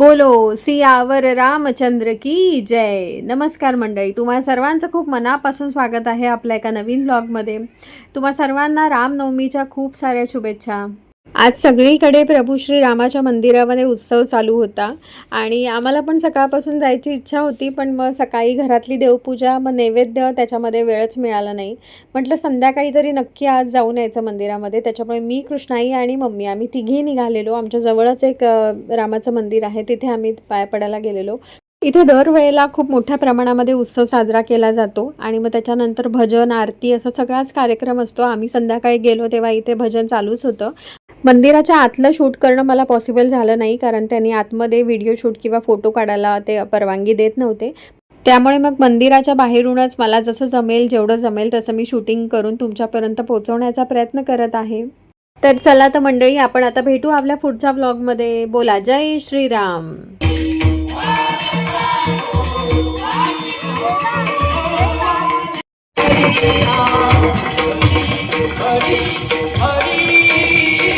बोलो सियावर रामचंद्र की जय. नमस्कार मंडळी, तुम्हा सर्वांचं खूप मनापासून स्वागत आहे आपल्या एका नवीन ब्लॉगमध्ये. तुम्हा सर्वांना रामनवमीच्या खूप साऱ्या शुभेच्छा. आज सगळीकडे प्रभू श्री रामाच्या मंदिरामध्ये उत्सव चालू होता आणि आम्हाला पण सकाळपासून जायची इच्छा होती, पण मग सकाळी घरातली देवपूजा, मग नैवेद्य, त्याच्यामध्ये वेळच मिळाला नाही. म्हटलं संध्याकाळी तरी नक्की आज जाऊन यायचं मंदिरामध्ये. त्याच्यामुळे मी, कृष्णाई आणि मम्मी आम्ही तिघी निघालेलो. आमच्या जवळच एक रामाचं मंदिर आहे, तिथे आम्ही पाया पडायला गेलेलो. इथे दरवेळेला खूप मोठ्या प्रमाणामध्ये उत्सव साजरा केला जातो आणि मग त्याच्यानंतर भजन, आरती असा सगळाच कार्यक्रम असतो. आम्ही संध्याकाळी गेलो तेव्हा इथे भजन चालूच होतं. मंदिराच्या आतलं शूट करणं मला पॉसिबल झालं नाही, कारण त्यांनी आतमध्ये व्हिडिओ शूट किंवा फोटो काढायला ते परवानगी देत नव्हते. त्यामुळे मग मंदिराच्या बाहेरूनच मला जसं जमेल, जेवढं जमेल तसं मी शूटिंग करून तुमच्यापर्यंत पोहोचवण्याचा प्रयत्न करत आहे. तर चला तर मंडळी, आपण आता भेटू आपल्या पुढच्या व्लॉगमध्ये. बोला जय श्रीराम. हरी हरी